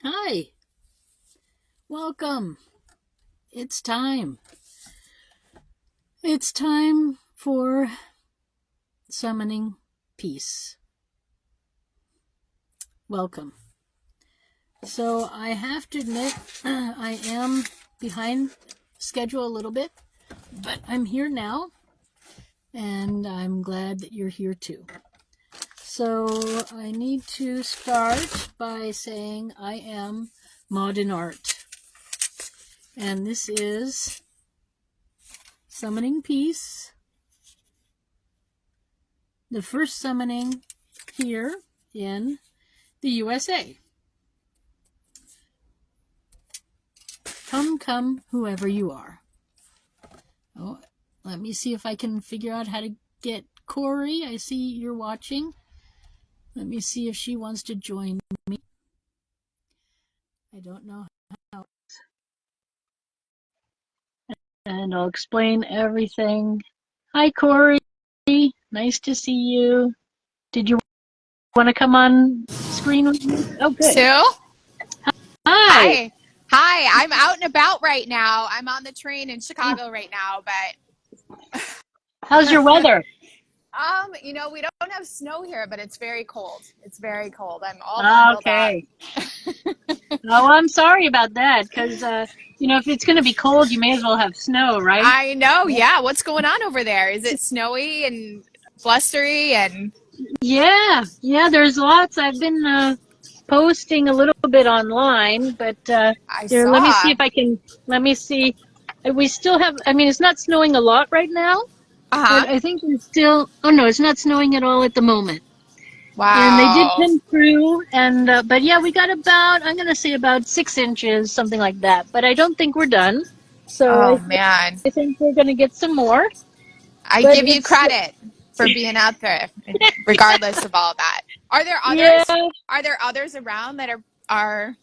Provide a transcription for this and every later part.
Hi, welcome. It's time. It's time for summoning peace. Welcome. So, I have to admit, I am behind schedule a little bit, but I'm here now, and I'm glad that you're here too. So, I need to start by saying I am Maude in Art, and this is Summoning Peace, the first summoning here in the USA. Come, whoever you are. Oh, let me see if I can figure out how to get Corey. I see you're watching. Let me see if she wants to join me. I don't know how. And I'll explain everything. Hi, Corey. Nice to see you. Did you want to come on screen with me? Oh, good. Sue? Hi. Hi. Hi, I'm out and about right now. I'm on the train in Chicago right now, How's your but weather? we don't have snow here, but it's very cold. It's very cold. I'm all bundled up. Okay. Oh, I'm sorry about that, because if it's going to be cold, you may as well have snow, right? I know, yeah. What's going on over there? Is it snowy and blustery and Yeah. There's lots. I've been posting a little bit online, but I here, let me see saw? if I can. Let me see. We still have. I mean, it's not snowing a lot right now, but Uh-huh. I think there's still. Oh no, it's not snowing at all at the moment. And they did Wow. come through, and but yeah, we got about. I'm gonna say about 6 inches, something like that. But I don't think we're done. So Oh I, man. I think we're gonna get some more. I But give you it's credit for being out there, regardless of all that. Are there yeah. others? Are there others around that are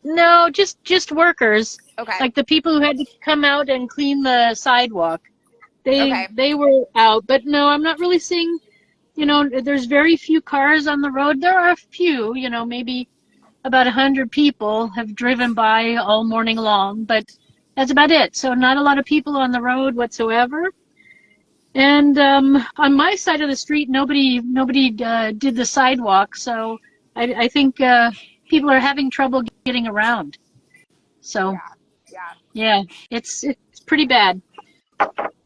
No, just workers, okay? like the people who had to come out and clean the sidewalk. They Okay. they were out, but no, I'm not really seeing. There's very few cars on the road. There are a few. Maybe about 100 people have driven by all morning long, but that's about it. So not a lot of people on the road whatsoever. And on my side of the street, nobody did the sidewalk, so I think people are having trouble getting around. So. Yeah. Yeah. Yeah, it's pretty bad.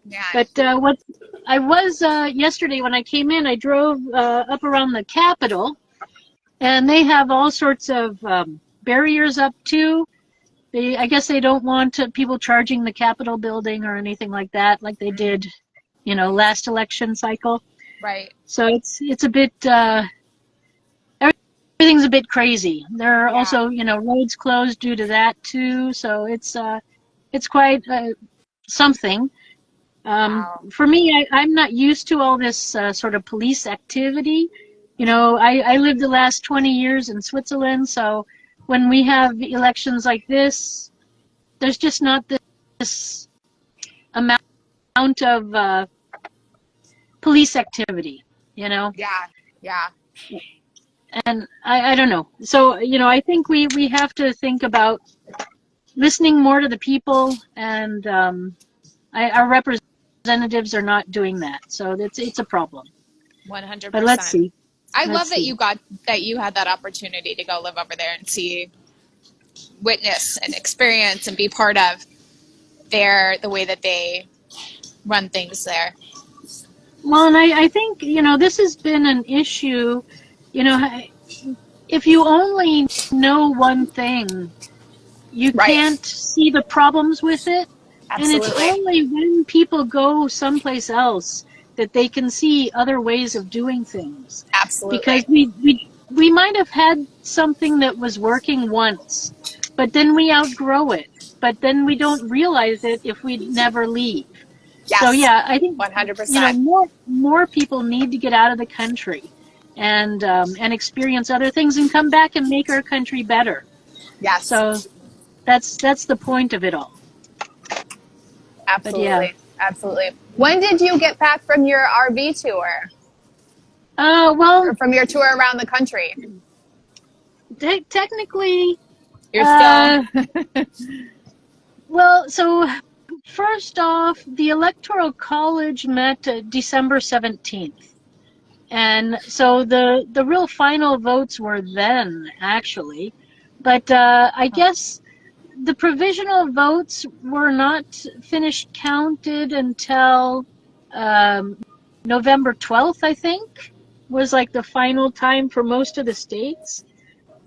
Man. But what I was yesterday when I came in, I drove up around the Capitol, and they have all sorts of barriers up too. I guess they don't want people charging the Capitol building or anything like that, like they did, last election cycle. Right. So it's a bit everything's a bit crazy. There are Yeah. also roads closed due to that too. So it's quite something. Wow. For me, I'm not used to all this sort of police activity. I lived the last 20 years in Switzerland, so when we have elections like this, there's just not this amount of police activity, you know? Yeah. Yeah. And I don't know. So, I think we have to think about listening more to the people, and our representatives are not doing that. So it's a problem. But let's 100%. see. I Let's love that see. you had that opportunity to go live over there and see, witness and experience and be part of the way that they run things there. Well, and I think, this has been an issue. You know, if you only know one thing, you Right. can't see the problems with it. And it's Absolutely. only when people go someplace else that they can see other ways of doing things. Because Absolutely. we might have had something that was working once, but then we outgrow it. But then we don't realize it if we never leave. So Yes. yeah, I think 100%. more people need to get out of the country and experience other things and come back and make our country better. Yes. So that's the point of it all. But yeah, Absolutely. Absolutely. When did you get back from your RV tour well, or from your tour around the country? Technically, You're still uh, well, so first off, the Electoral College met December 17th. And so the real final votes were then, actually. But I guess the provisional votes were not finished counted until um, November 12th, I think, was like the final time for most of the states.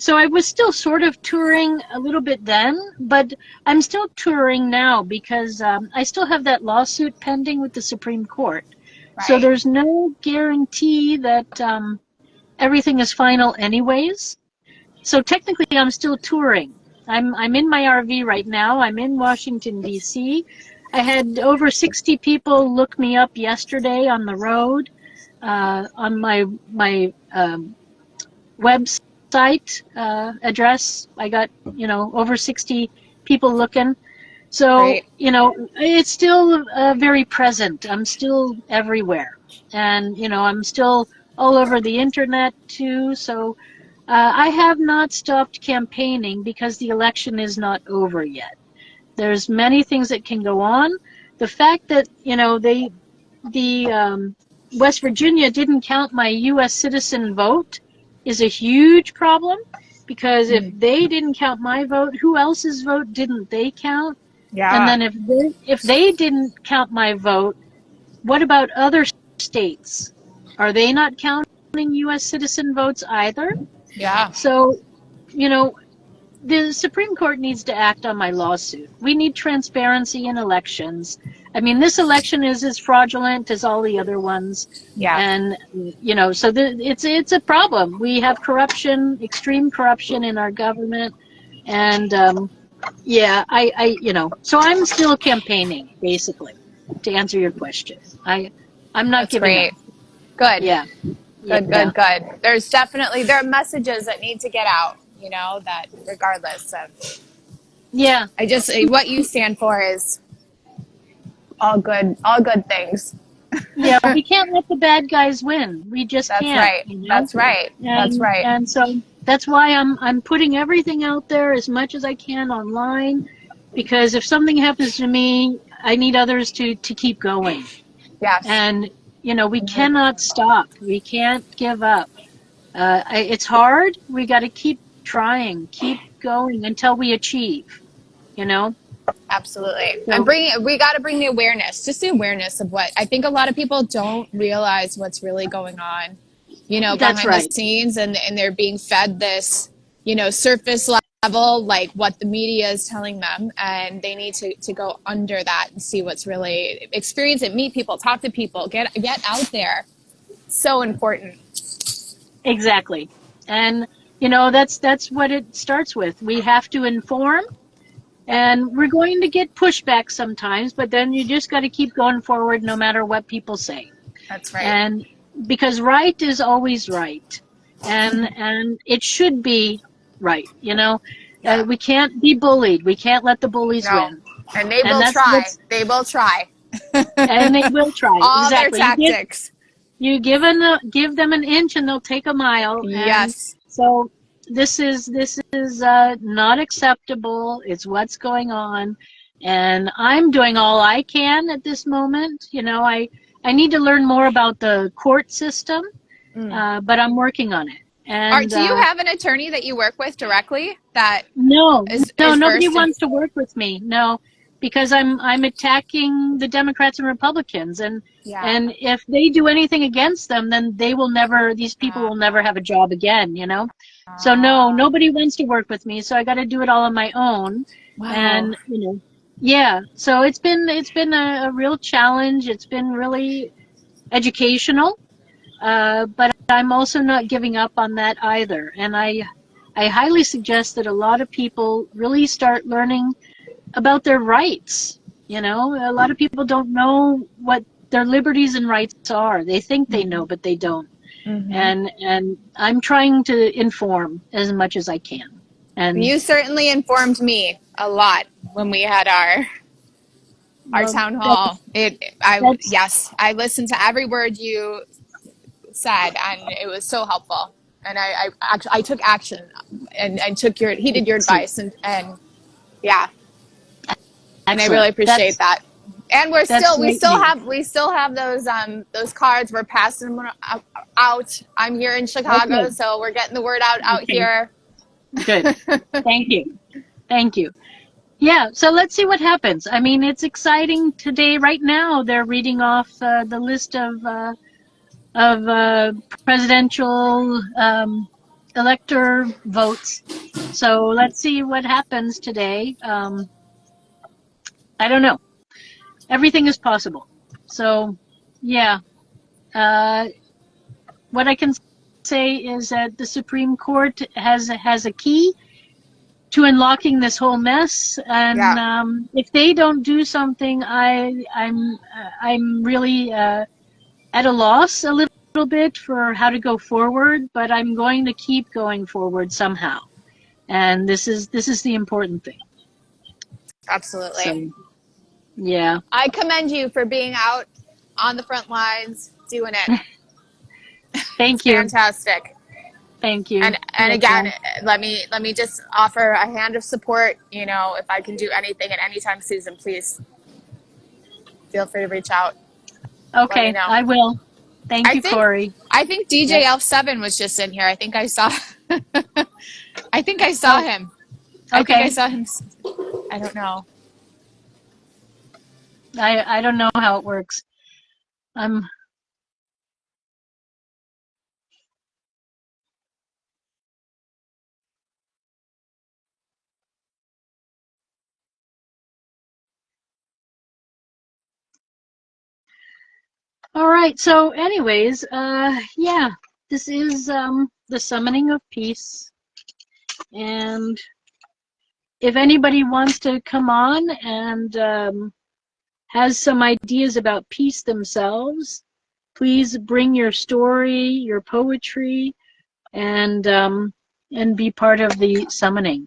So I was still sort of touring a little bit then, but I'm still touring now because I still have that lawsuit pending with the Supreme Court. So right. there's no guarantee that everything is final anyways. So technically I'm still touring. I'm in my RV right now. I'm in Washington D.C. I had over 60 people look me up yesterday on the road on my website address. I got, over 60 people looking. So, Great. it's still very present. I'm still everywhere. And, I'm still all over the internet too. So I have not stopped campaigning because the election is not over yet. There's many things that can go on. The fact that, the West Virginia didn't count my U.S. citizen vote is a huge problem because if Mm. they didn't count my vote, who else's vote didn't they count? And Yeah. then if they didn't count my vote, what about other states? Are they not counting U.S. citizen votes either? Yeah. So, you know, the Supreme Court needs to act on my lawsuit. We need transparency in elections. I mean, this election is as fraudulent as all the other ones, Yeah. and so it's a problem. We have corruption, extreme corruption in our government, and yeah, so I'm still campaigning basically to answer your question. I'm not That's giving up. great. Good. Yeah, Good, yeah, good, good. There are messages that need to get out, that regardless of, yeah. what you stand for is all good things. Yeah, we can't let the bad guys win. We just That's can't, right. That's right. That's right. And so that's why I'm putting everything out there as much as I can online because if something happens to me, I need others to keep going. Yes. And we cannot stop. We can't give up. It's hard. We got to keep trying, keep going until we achieve, you know? Absolutely. And So we got to bring the awareness, just the awareness of what I think a lot of people don't realize what's really going on, that's behind the right. scenes, and they're being fed this, surface level, like what the media is telling them. And they need to go under that and see what's really, experience it, meet people, talk to people, get out there. So important. Exactly. And that's what it starts with. We have to inform and we're going to get pushback sometimes, but then you just got to keep going forward no matter what people say. That's right. And because right is always right. And it should be right. Yeah. We can't be bullied. We can't let the bullies No. win. And they And will that's try. that's They will try. and they will try. All their Exactly. tactics. You give them an inch and they'll take a mile. And Yes. so this is not acceptable. It's what's going on, and I'm doing all I can at this moment. I need to learn more about the court system, Mm. but I'm working on it. And Do you have an attorney that you work with directly that no, no, is nobody versed in? wants to work with me. No, because I'm attacking the Democrats and Republicans, and Yeah. and if they do anything against them, then these people will never have a job again. So no, Uh, nobody wants to work with me. So I got to do it all on my own, wow. and yeah. So it's been a real challenge. It's been really educational, but I'm also not giving up on that either. And I highly suggest that a lot of people really start learning about their rights. A lot of people don't know what their liberties and rights are. They think they know, but they don't. Mm-hmm. And I'm trying to inform as much as I can. And You certainly informed me a lot when we had our well, town hall. that's Yes, I listened to every word you said, and it was so helpful. And I actually I took action and took your heeded your Excellent. advice, and yeah, and I really Excellent. appreciate that. And That's we great still news. have those cards. We're passing them out. I'm here in Chicago, Okay. so we're getting the word out Okay. here. Good. Thank you. Thank you. Yeah, so let's see what happens. I mean, it's exciting today. Right now, they're reading off the list of presidential elector votes. So let's see what happens today. I don't know. Everything is possible. So, yeah. Uh, what I can say is that the Supreme Court has a key to unlocking this whole mess, and Yeah, if they don't do something, I'm really at a loss a little bit for how to go forward, but I'm going to keep going forward somehow, and this is the important thing. absolutely. So yeah. I commend you for being out on the front lines doing it. It's Thank you. fantastic. Thank you. And Yes, again, let me just offer a hand of support. You know, if I can do anything at any time, Susan, please feel free to reach out. Let me okay, know. I will. Thank I you, think Corey. I think Yep. DJ Elf7 was just in here. I think I saw I think I saw Oh, him. I think I okay. saw him. I don't know. I don't know how it works. I'm all right. So, anyways, yeah, this is the summoning of peace, and if anybody wants to come on and has some ideas about peace themselves, please bring your story, your poetry, and be part of the summoning.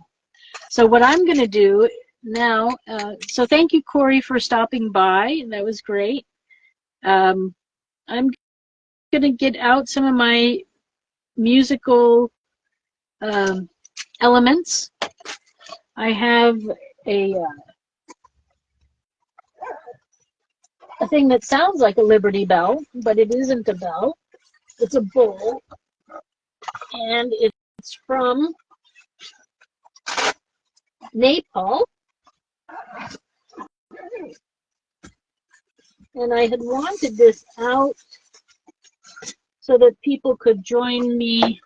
So what I'm going to do now, so thank you, Corey, for stopping by. That was great. I'm going to get out some of my musical um, elements. I have a, uh, a thing that sounds like a Liberty Bell, but it isn't a bell. It's a bowl, and it's from Nepal. And I had wanted this out so that people could join me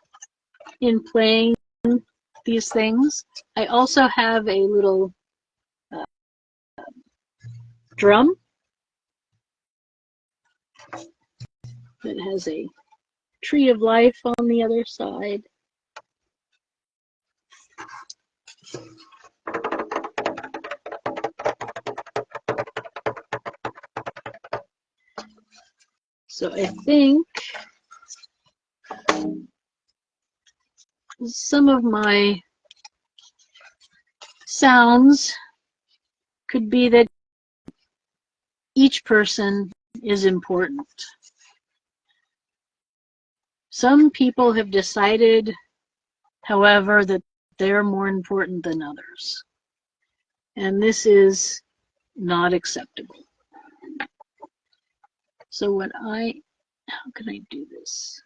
in playing these things. I also have a little uh, drum that has a tree of life on the other side. So I think some of my sounds could be that each person is important. Some people have decided, however, that they're more important than others. And this is not acceptable. So how can I do this?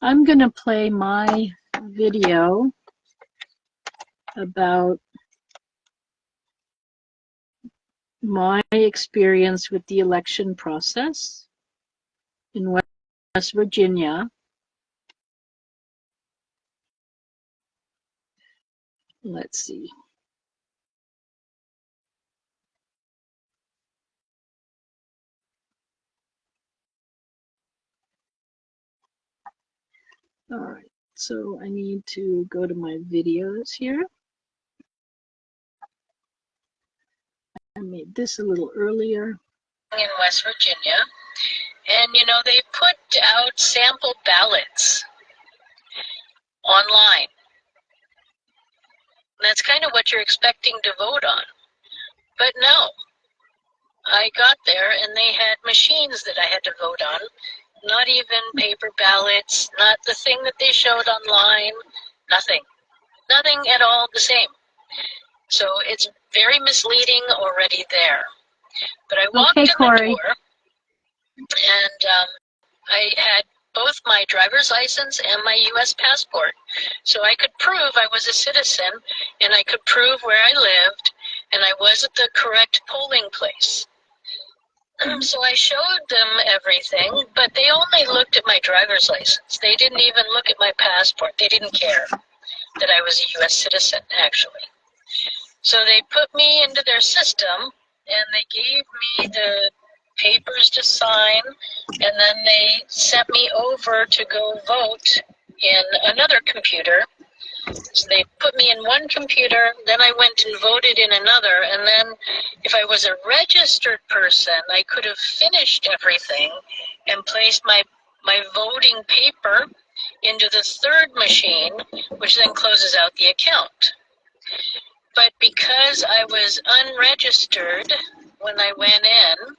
I'm going to play my video about my experience with the election process in West Virginia. Let's see. All right, so I need to go to my videos here. I made this a little earlier. In West Virginia, and they put out sample ballots online. That's kind of what you're expecting to vote on. But no, I got there and they had machines that I had to vote on, not even paper ballots, not the thing that they showed online, nothing. Nothing at all the same. So it's very misleading already there. But I walked in the door, and I had both my driver's license and my U.S. passport. So I could prove I was a citizen, and I could prove where I lived, and I was at the correct polling place. So I showed them everything, but they only looked at my driver's license. They didn't even look at my passport. They didn't care that I was a U.S. citizen, actually. So they put me into their system, and they gave me the papers to sign, and then they sent me over to go vote in another computer. So they put me in one computer, then I went and voted in another, and then if I was a registered person, I could have finished everything and placed my voting paper into the third machine, which then closes out the account. But because I was unregistered when I went in,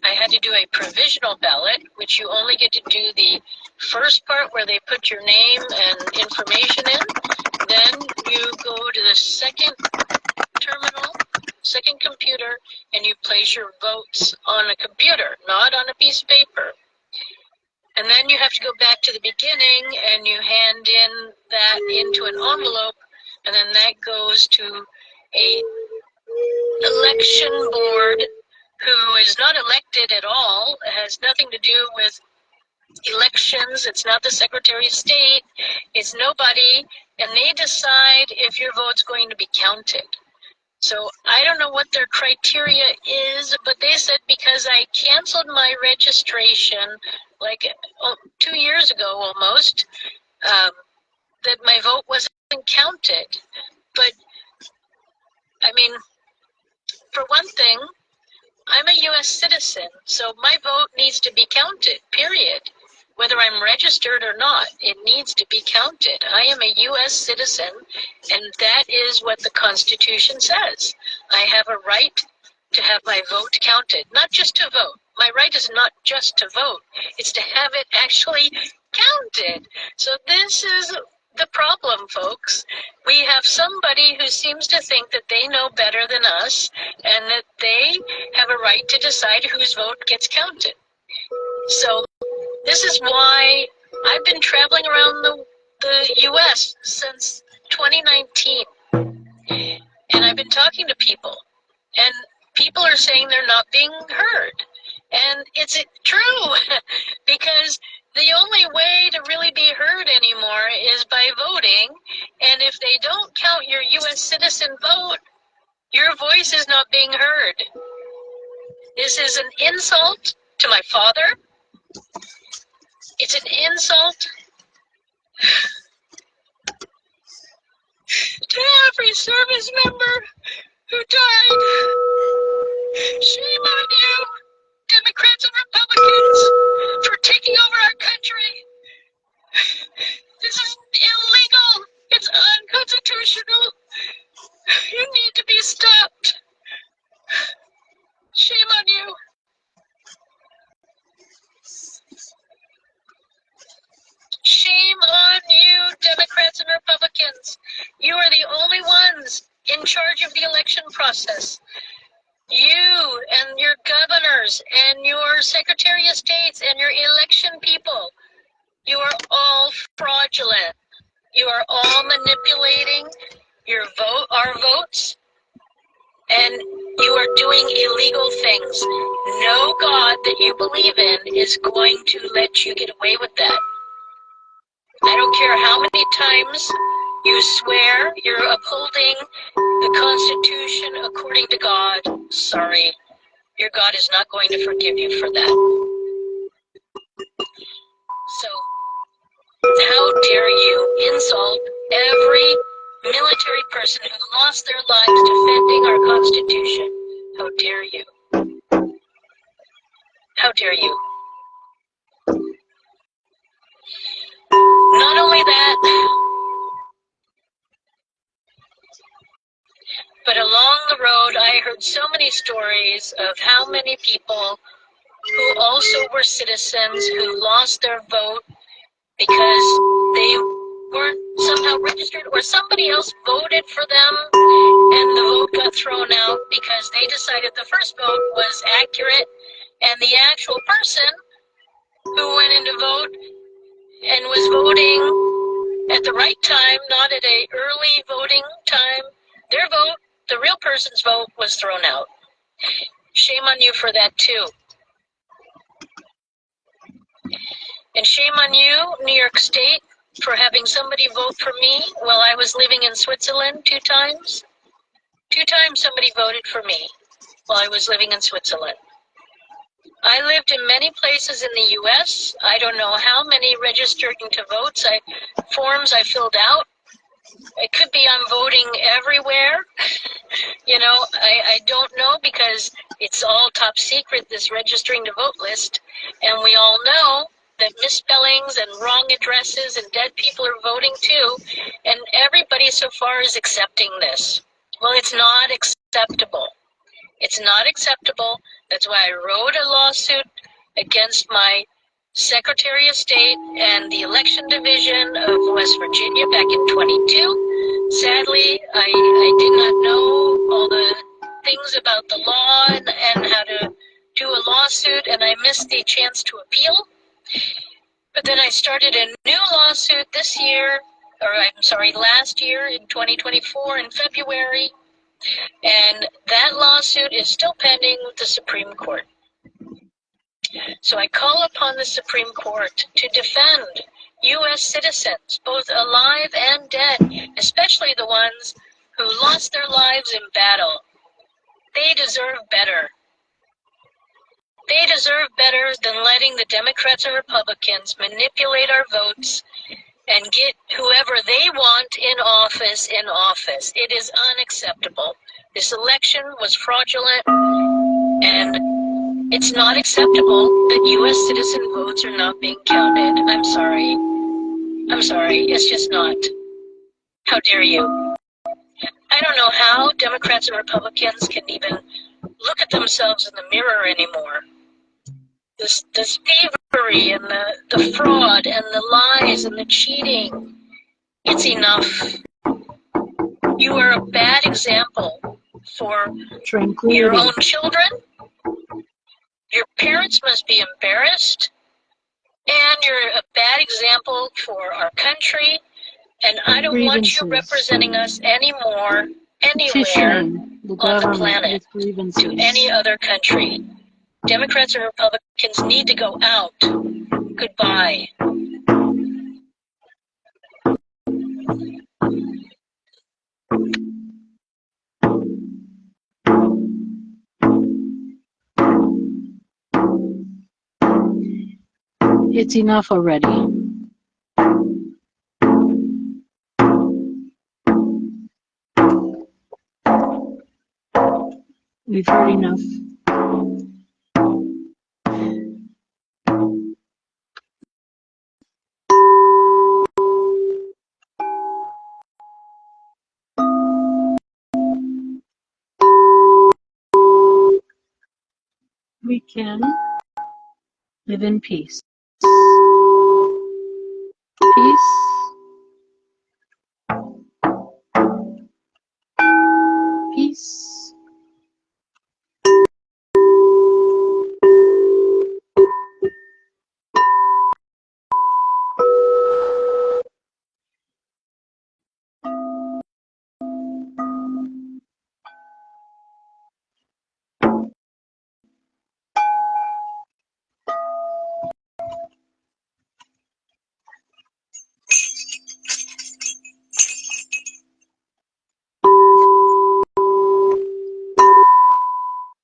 I had to do a provisional ballot, which you only get to do the first part where they put your name and information in. Then you go to the second terminal, second computer, and you place your votes on a computer, not on a piece of paper. And then you have to go back to the beginning and you hand in that into an envelope, and then that goes to a election board who is not elected at all. It has nothing to do with elections. It's not the Secretary of State. It's nobody. And they decide if your vote's going to be counted. So I don't know what their criteria is, but they said because I canceled my registration like 2 years ago almost, that my vote wasn't counted. But, I mean, for one thing, I'm a U.S. citizen, so my vote needs to be counted, period. Whether I'm registered or not, it needs to be counted. I am a U.S. citizen, and that is what the Constitution says. I have a right to have my vote counted, not just to vote. My right is not just to vote, it's to have it actually counted. So this is the problem, folks. We have somebody who seems to think that they know better than us and that they have a right to decide whose vote gets counted. So this is why I've been traveling around the U.S. since 2019, and I've been talking to people, and people are saying they're not being heard. And it's true, because the only way to really be heard anymore is by voting, and if they don't count your U.S. citizen vote, your voice is not being heard. This is an insult to my father. It's an insult to every service member who died. Shame on you, Democrats and Republicans, for taking over our country. This is illegal. It's unconstitutional. You need to be stopped. Shame on you. Shame on you, Democrats and Republicans. You are the only ones in charge of the election process. You and your governors and your Secretary of States and your election people, you are all fraudulent. You are all manipulating our votes, and you are doing illegal things. No God that you believe in is going to let you get away with that. I don't care how many times you swear you're upholding the Constitution according to God. Sorry, your God is not going to forgive you for that. So, how dare you insult every military person who lost their lives defending our Constitution? How dare you? How dare you? Not only that, but along the road I heard so many stories of how many people who also were citizens who lost their vote because they weren't somehow registered or somebody else voted for them and the vote got thrown out because they decided the first vote was accurate and the actual person who went in to vote and was voting at the right time, not at an early voting time, their vote, the real person's vote, was thrown out. Shame on you for that too. And shame on you, New York State, for having somebody vote for me while I was living in Switzerland 2 times. 2 times somebody voted for me while I was living in Switzerland. I lived in many places in the U.S. I don't know how many registering to votes, forms I filled out. It could be I'm voting everywhere. You know, I don't know because it's all top secret, this registering to vote list. And we all know that misspellings and wrong addresses and dead people are voting too. And everybody so far is accepting this. Well, it's not acceptable. It's not acceptable. That's why I wrote a lawsuit against my Secretary of State and the Election Division of West Virginia back in 22. Sadly, I did not know all the things about the law and how to do a lawsuit, and I missed the chance to appeal. But then I started a new lawsuit this year, last year in 2024 in February, and that lawsuit is still pending with the Supreme Court. So I call upon the Supreme Court to defend U.S. citizens, both alive and dead, especially the ones who lost their lives in battle. They deserve better. They deserve better than letting the Democrats and Republicans manipulate our votes and get whoever they want in office in office. It is unacceptable. This election was fraudulent, and it's not acceptable that U.S. citizen votes are not being counted. I'm sorry. I'm sorry. It's just not. How dare you? I don't know how Democrats and Republicans can even look at themselves in the mirror anymore. This thievery and the fraud and the lies and the cheating. It's enough. You are a bad example for your own children. Your parents must be embarrassed, and you're a bad example for our country, and I don't want you representing us anymore, anywhere on the planet, to any other country. Democrats and Republicans need to go out. Goodbye. It's enough already. We've heard enough. We can live in peace. Peace. Peace.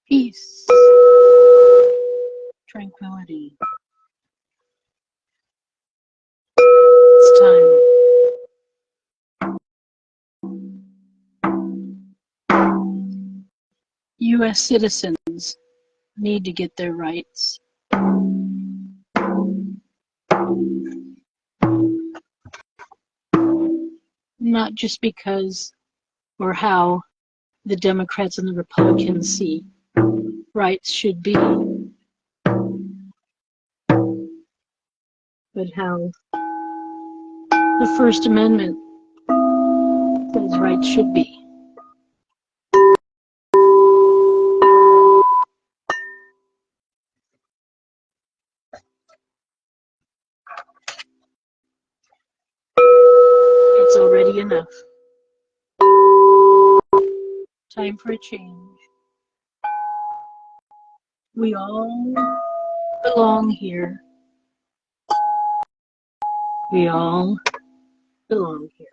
Peace. Tranquility. It's time. U.S. citizens need to get their rights. Not just because or how the Democrats and the Republicans see rights should be, but how the First Amendment says rights should be. It's already enough. Time for a change. We all belong here. We all belong here.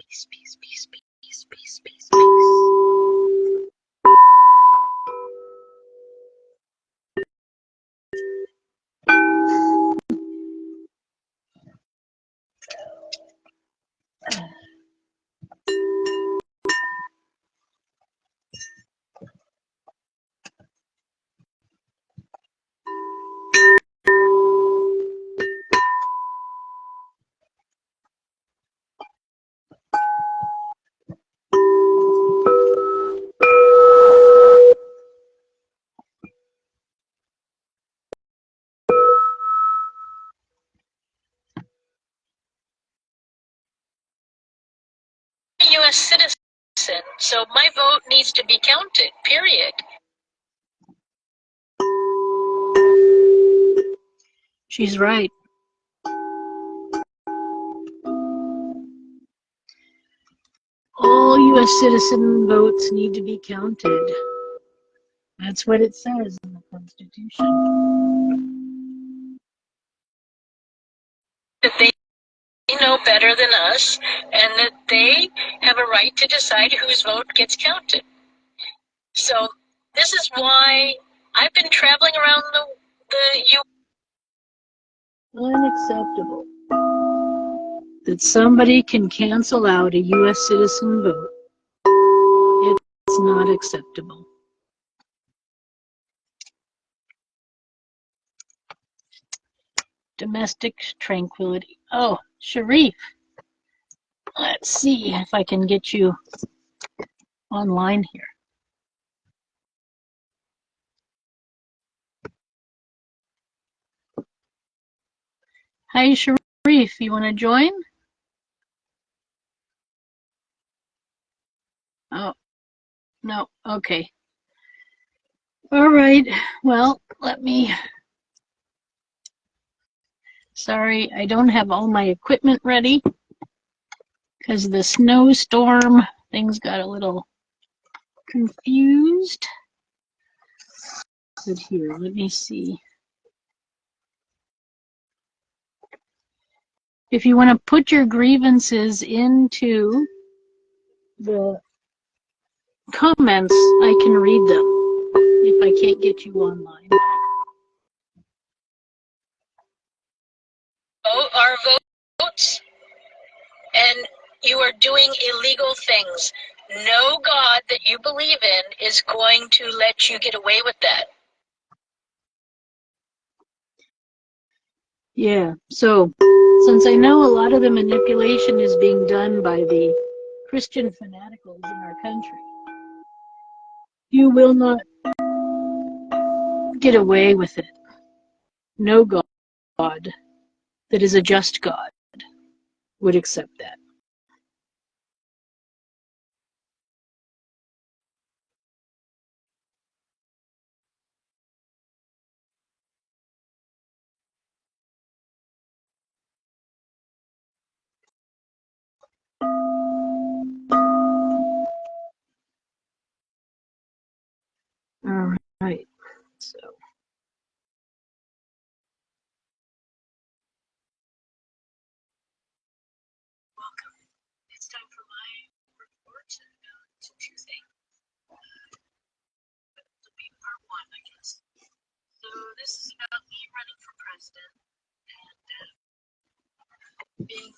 Peace, peace, peace, peace, peace, peace, peace. U.S. citizen, so my vote needs to be counted, period. She's right. All U.S. citizen votes need to be counted. That's what it says in the Constitution. That they know better than us, and that they have a right to decide whose vote gets counted. So this is why I've been traveling around the U.S. Unacceptable that somebody can cancel out a U.S. citizen vote. It's not acceptable. Domestic tranquility. Oh, Sharif. Let's see if I can get you online here. Hi, Sharif. You want to join? Oh, no. Okay. All right. Well, let me... Sorry, I don't have all my equipment ready because the snowstorm things got a little confused. But here, let me see. If you want to put your grievances into the comments, I can read them if I can't get you online. Our votes, and you are doing illegal things. No God that you believe in is going to let you get away with that. Yeah, so since I know a lot of the manipulation is being done by the Christian fanaticals in our country, you will not get away with it. No God that is a just God would accept that. All right, so. Welcome. It's time for my report to two things. It'll be part one, I guess. So this is about me running for president and being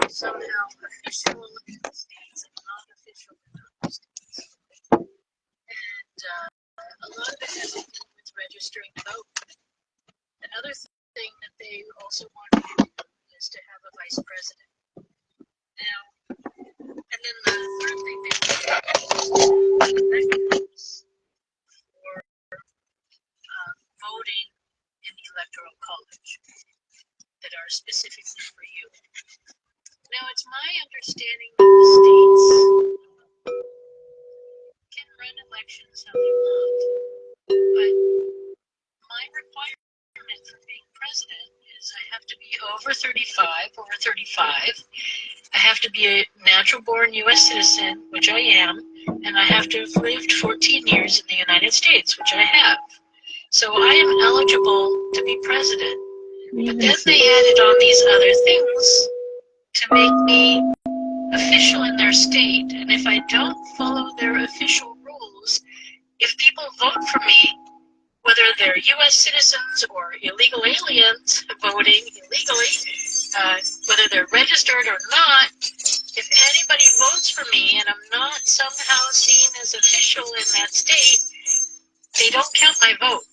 somehow official in the States and not official in other states. And a lot of it has to do with registering to vote. Another thing that they also want me to do is to have a vice president. Now, and then the third thing they want mechanisms for voting in the Electoral College that are specifically for you. Now, it's my understanding that the states can run elections how they want, but my requirement for being president is I have to be over 35. I have to be a natural-born U.S. citizen, which I am, and I have to have lived 14 years in the United States, which I have. So I am eligible to be president. But then they added on these other things to make me official in their state, and if I don't follow their official rules, if people vote for me, whether they're U.S. citizens or illegal aliens voting illegally, whether they're registered or not, if anybody votes for me and I'm not somehow seen as official in that state, they don't count my vote.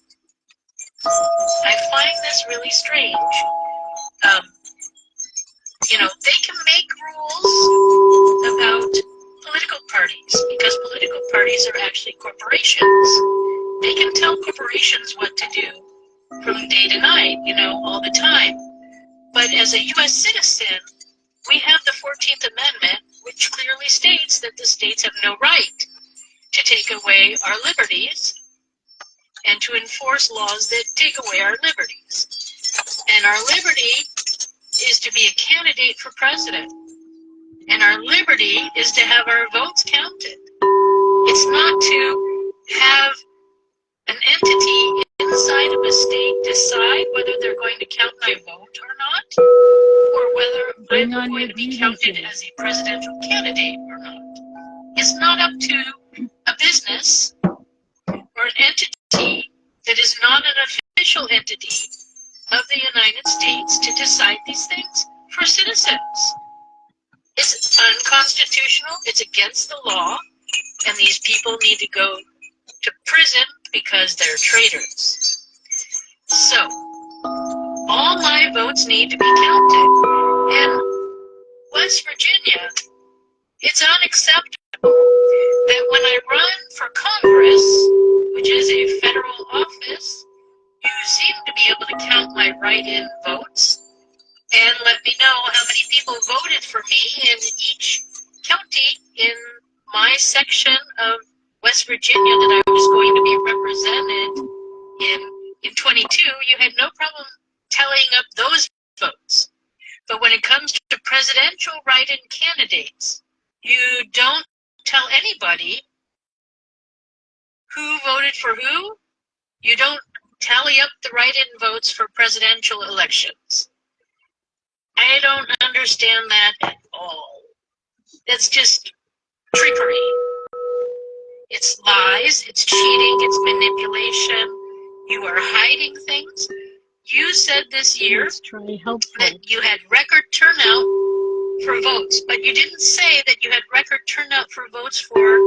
I find this really strange. They can make rules about political parties because political parties are actually corporations. They can tell corporations what to do from day to night, all the time. But as a U.S. citizen, we have the 14th Amendment, which clearly states that the states have no right to take away our liberties and to enforce laws that take away our liberties. And our liberty is to be a candidate for president. And our liberty is to have our votes counted. It's not to have an entity inside of a state decide whether they're going to count my vote or not, or whether I'm going to be counted as a presidential candidate or not. It's not up to a business or an entity that is not an official entity of the United States to decide these things for citizens. It's unconstitutional, it's against the law, and these people need to go to prison because they're traitors. So, all my votes need to be counted. In West Virginia, it's unacceptable that when I run for Congress, which is a federal office, you seem to be able to count my write-in votes and let me know how many people voted for me in each county in my section of West Virginia that I was going to be represented in 22. You had no problem tallying up those votes. But when it comes to presidential write-in candidates, you don't tell anybody who voted for who. You don't tally up the write-in votes for presidential elections. I don't understand that at all. That's just trickery. It's lies, it's cheating, it's manipulation. You are hiding things. You said this year that you had record turnout for votes, but you didn't say that you had record turnout for votes for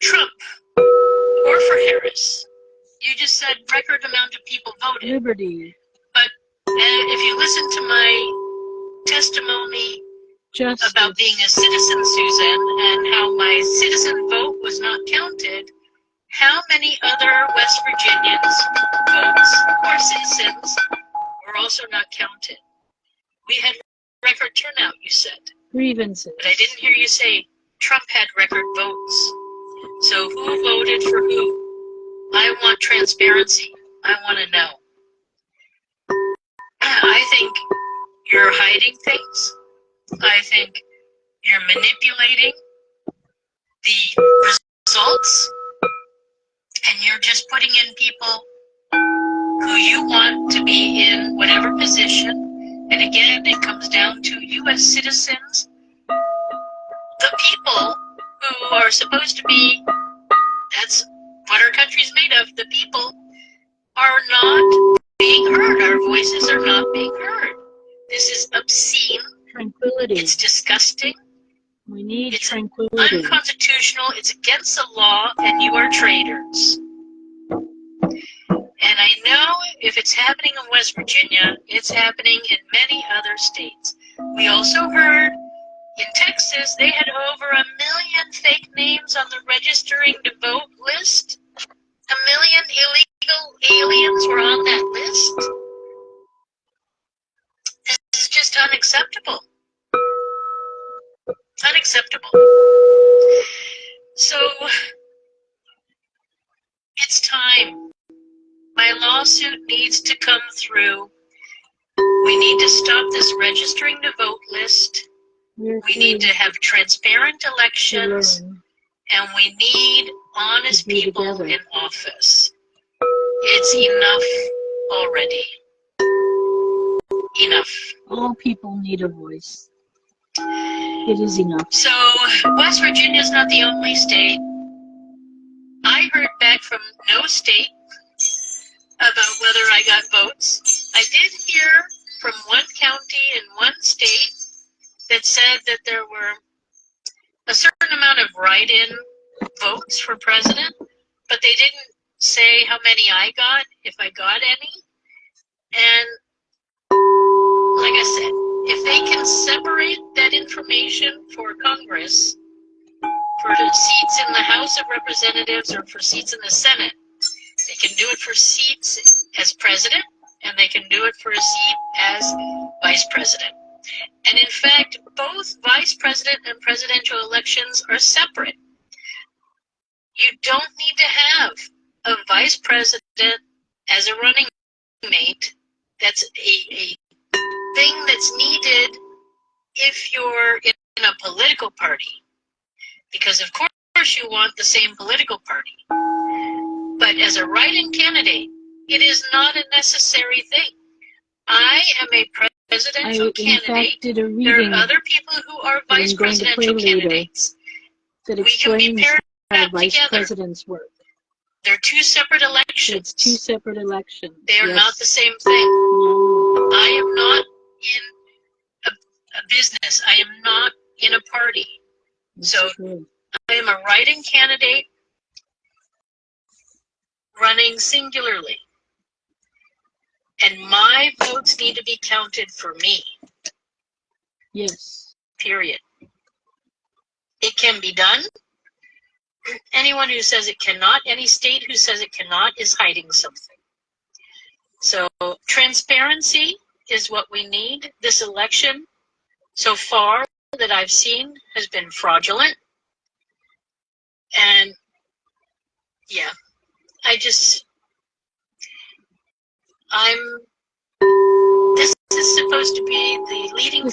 Trump or for Harris. You just said record amount of people voted. Liberty. But if you listen to my testimony about being a citizen, Susan, and how my citizen vote was not counted, how many other West Virginians' votes or citizens were also not counted? We had record turnout, you said. Grievances. But I didn't hear you say Trump had record votes. So who voted for who? I want transparency. I want to know. I think you're hiding things. I think you're manipulating the results, and you're just putting in people who you want to be in whatever position. And again, it comes down to U.S. citizens. The people who are supposed to be, that's what our country's made of, the people are not being heard. Our voices are not being heard. This is obscene. Tranquility. It's disgusting. We need It's tranquility. unconstitutional. It's against the law, and you are traitors. And I know if it's happening in West Virginia, it's happening in many other states. We also heard In Texas, they had over 1 million fake names on the registering to vote list. 1 million illegal aliens were on that list. This is just unacceptable. Unacceptable. So, it's time. My lawsuit needs to come through. We need to stop this registering to vote list. We need to have transparent elections, and we need honest people in office. It's enough already. Enough. All people need a voice. It is enough. So, West Virginia is not the only state. I heard back from no state about whether I got votes. I did hear from one county in one state that said that there were a certain amount of write-in votes for president, but they didn't say how many I got, if I got any. And like I said, if they can separate that information for Congress, for seats in the House of Representatives or for seats in the Senate, they can do it for seats as president, and they can do it for a seat as vice president. And in fact, both vice president and presidential elections are separate. You don't need to have a vice president as a running mate. That's a thing that's needed if you're in a political party. Because of course you want the same political party. But as a write-in candidate, it is not a necessary thing. I am a presidential candidate. There are other people who are vice presidential candidates. That we can be paired how up vice together. Presidents work. They're two separate elections. It's two separate elections. They are yes. not the same thing. No. I am not in a business. I am not in a party. That's so true. I am a write-in candidate running singularly. And my votes need to be counted for me. Yes. Period. It can be done. Anyone who says it cannot, any state who says it cannot is hiding something. So transparency is what we need. This election, so far that I've seen, has been fraudulent. And yeah, this is supposed to be the leading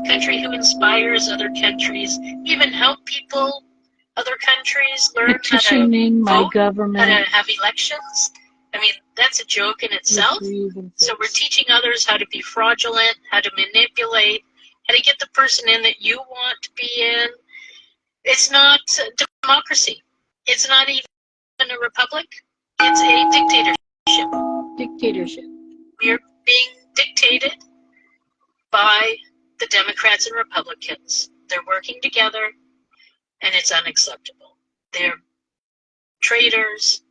country who inspires other countries, even help people, other countries learn how to vote, how to have elections. I mean, that's a joke in itself. So we're teaching others how to be fraudulent, how to manipulate, how to get the person in that you want to be in. It's not democracy. It's not even a republic. It's a dictatorship. We are being dictated by the Democrats and Republicans. They're working together, and it's unacceptable. They're traitors.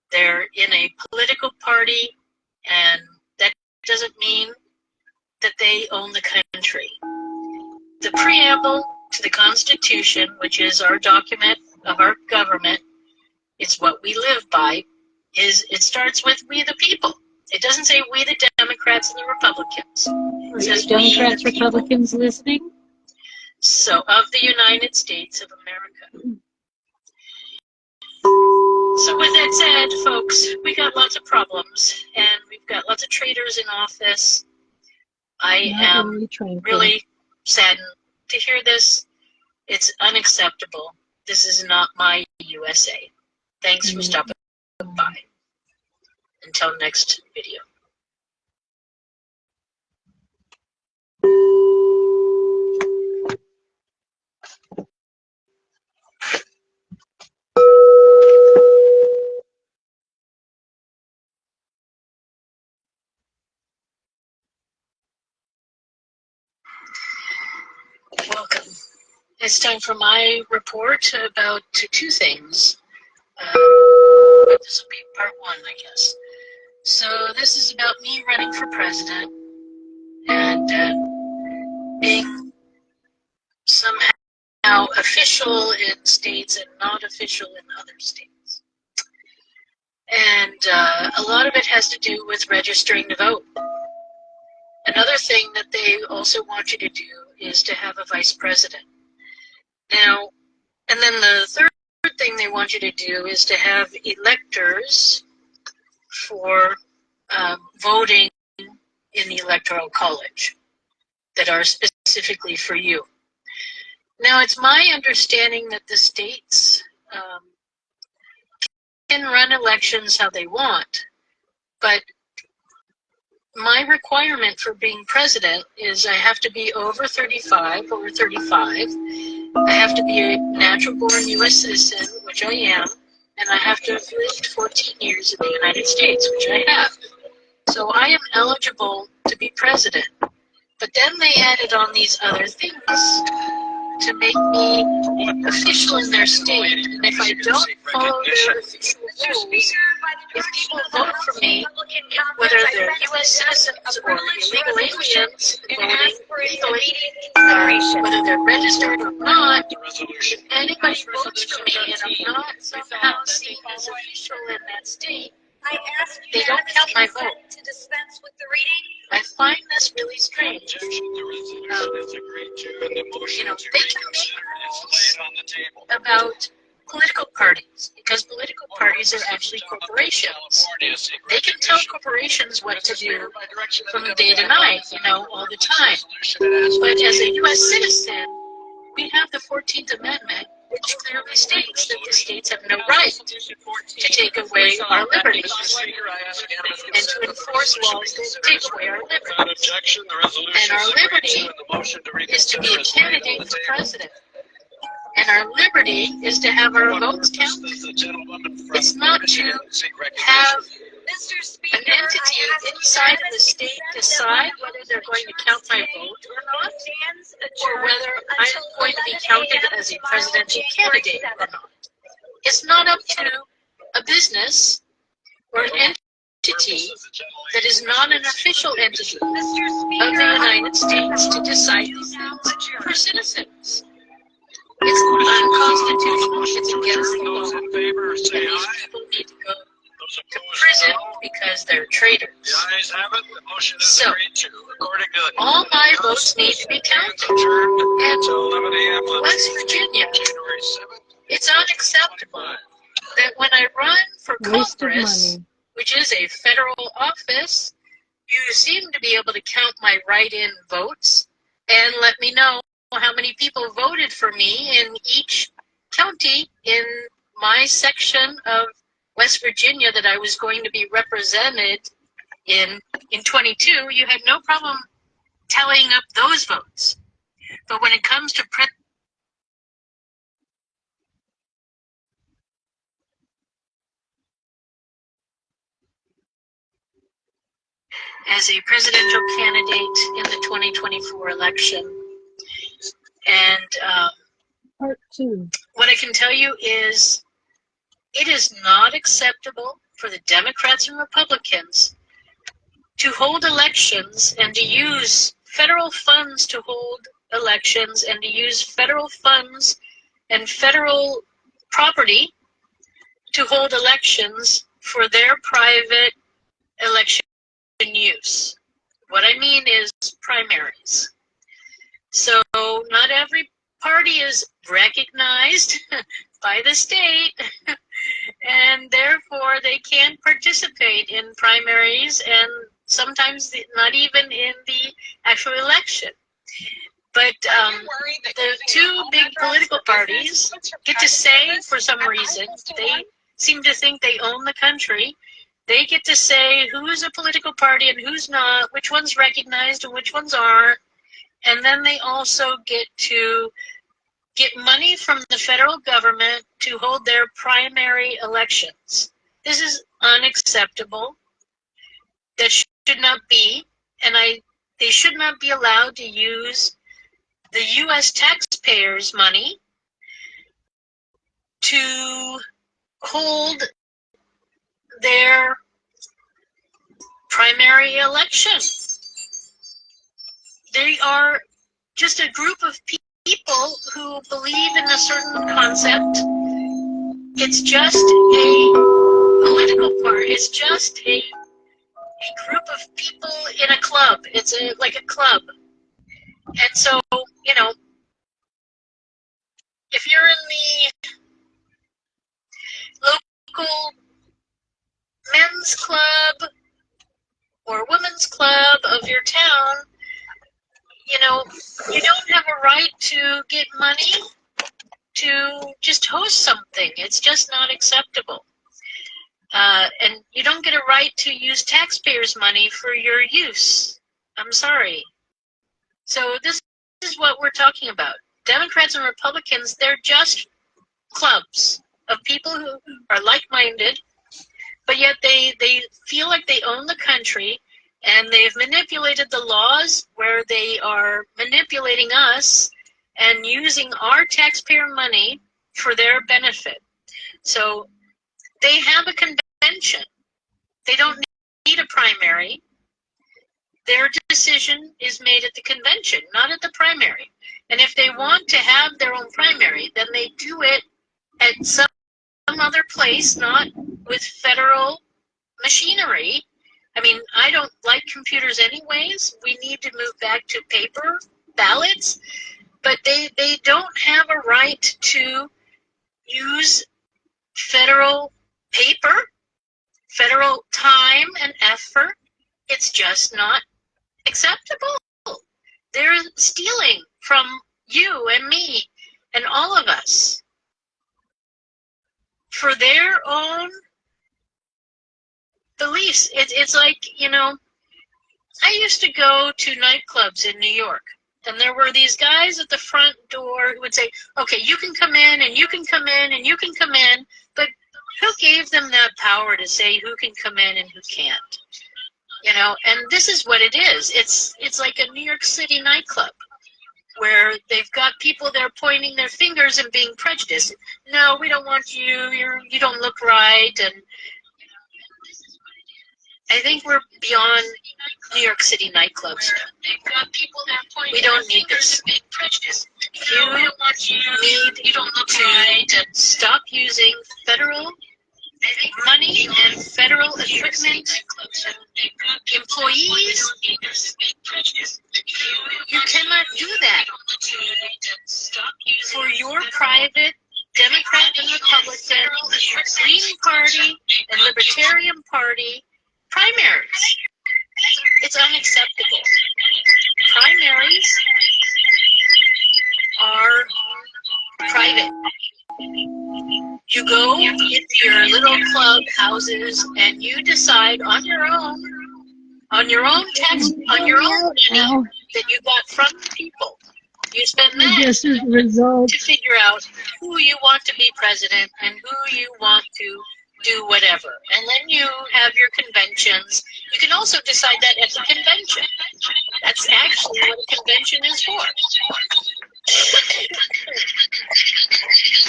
They're in a political party, and that doesn't mean that they own the country. The preamble to the Constitution, which is our document of our government, it's what we live by, it starts with we the people. It doesn't say we the Democrats and the Republicans. It says Democrats, Republicans listening? So, of the United States of America. So with that said, folks, we got lots of problems, and we've got lots of traitors in office. I am really saddened to hear this. It's unacceptable. This is not my USA. Thanks for stopping by. Until next video. Welcome. It's time for my report about two things. This will be part one, I guess. So this is about me running for president and being now official in states and not official in other states. And a lot of it has to do with registering to vote. Another thing that they also want you to do is to have a vice president. Now, and then the third thing they want you to do is to have electors for voting in the Electoral College that are specifically for you. Now, it's my understanding that the states can run elections how they want, but my requirement for being president is I have to be over 35, over 35. I have to be a natural-born U.S. citizen, which I am, and I have to have lived 14 years in the United States, which I have. So I am eligible to be president. But then they added on these other things to make me official in their state. And if I don't follow their official rules, if people vote for me, whether they're U.S. citizens or illegal aliens voting legally, whether they're registered or not, if anybody votes for me and I'm not somehow seen as official in that state, they don't count my vote. I find this really strange. They can make rules about political parties because political parties are actually corporations. They can tell corporations what to do from day to night, all the time. But as a U.S. citizen, we have the 14th Amendment, which clearly states that the states have no right to take away our liberties and to enforce laws that take away our liberties. And our liberty is to be a candidate for president. And our liberty is to have our votes counted. It's not to have an entity inside of the state decide whether they're going to count my vote or not, or whether I'm going to be counted as a presidential candidate or not. It's not up to a business or an entity that is not an official entity of the United States to decide these things for citizens. It's unconstitutional. It's against the law. And these people need to go to prison because they're traitors. So, all my votes need to be counted. And West Virginia, it's unacceptable that when I run for Congress, which is a federal office, you seem to be able to count my write-in votes and let me know how many people voted for me in each county in my section of West Virginia that I was going to be represented in 22. You had no problem tallying up those votes. But when it comes to as a presidential candidate in the 2024 election, and Part 2. What I can tell you is it is not acceptable for the Democrats and Republicans to hold elections and to use federal funds to hold elections and to use federal funds and federal property to hold elections for their private election use. What I mean is primaries. So not every party is recognized by the state, and therefore they can't participate in primaries and sometimes not even in the actual election. But the two big political parties get to say, for some reason, they seem to think they own the country. They get to say who's a political party and who's not, which one's recognized and which ones aren't. And then they also get to get money from the federal government to hold their primary elections. This is unacceptable. That should not be, and they should not be allowed to use the U.S. taxpayers' money to hold their primary election. They are just a group of people who believe in a certain concept. It's just a political party. It's just a group of people in a club. It's like a club. And so, you know, if you're in the local men's club or women's club of your town, you know, you don't have a right to get money to just host something. It's just not acceptable. And you don't get a right to use taxpayers' money for your use. I'm sorry. So this is what we're talking about. Democrats and Republicans, they're just clubs of people who are like-minded, but yet they feel like they own the country, and they've manipulated the laws where they are manipulating us and using our taxpayer money for their benefit. So they have a convention. They don't need a primary. Their decision is made at the convention, not at the primary. And if they want to have their own primary, then they do it at some other place, not with federal machinery. I mean, I don't like computers anyways. We need to move back to paper ballots. But they don't have a right to use federal paper, federal time and effort. It's just not acceptable. They're stealing from you and me and all of us for their own beliefs. It's like, you know, I used to go to nightclubs in New York, and there were these guys at the front door who would say, okay, you can come in, and you can come in, and you can come in, but who gave them that power to say who can come in and who can't? You know, and this is what it is. It's like a New York City nightclub where they've got people there pointing their fingers and being prejudiced. No, we don't want you. You don't look right. And I think we're beyond New York City nightclubs. They've got people there pointing. We don't need this. Being prejudiced. You need to stop using federal money and federal equipment, employees. You cannot do that for your private Democrat and Republican, Green Party and Libertarian Party primaries. It's unacceptable. Primaries are private. You go into your little club houses and you decide on your own tax, on your own money that you got from the people. You spend that to figure out who you want to be president and who you want to do whatever. And then you have your conventions. You can also decide that at the convention. That's actually what a convention is for.